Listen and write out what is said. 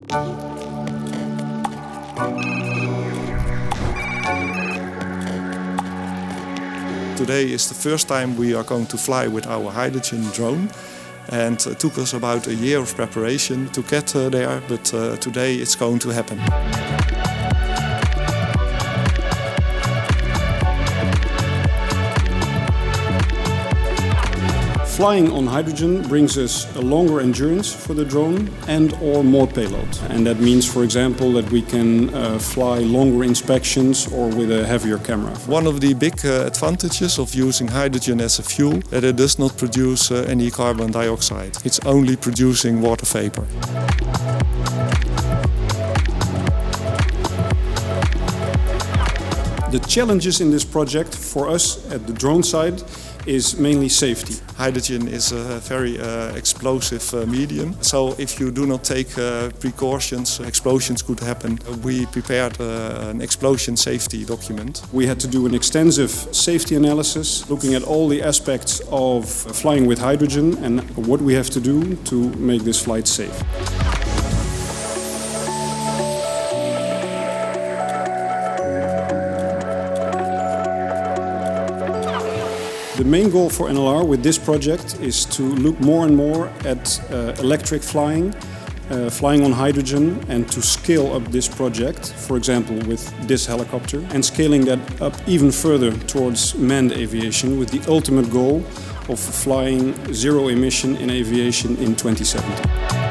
Today is the first time we are going to fly with our hydrogen drone, and it took us about a year of preparation to get there, but today it's going to happen. Flying on hydrogen brings us a longer endurance for the drone and/or more payload. And that means, for example, that we can fly longer inspections or with a heavier camera. One of the big advantages of using hydrogen as a fuel is that it does not produce any carbon dioxide. It's only producing water vapor. The challenges in this project for us at the drone side is mainly safety. Hydrogen is a very explosive medium, so if you do not take precautions, explosions could happen. We prepared an explosion safety document. We had to do an extensive safety analysis, looking at all the aspects of flying with hydrogen and what we have to do to make this flight safe. The main goal for NLR with this project is to look more and more at electric flying, flying on hydrogen, and to scale up this project, for example with this helicopter, and scaling that up even further towards manned aviation with the ultimate goal of flying zero emission in aviation in 2070.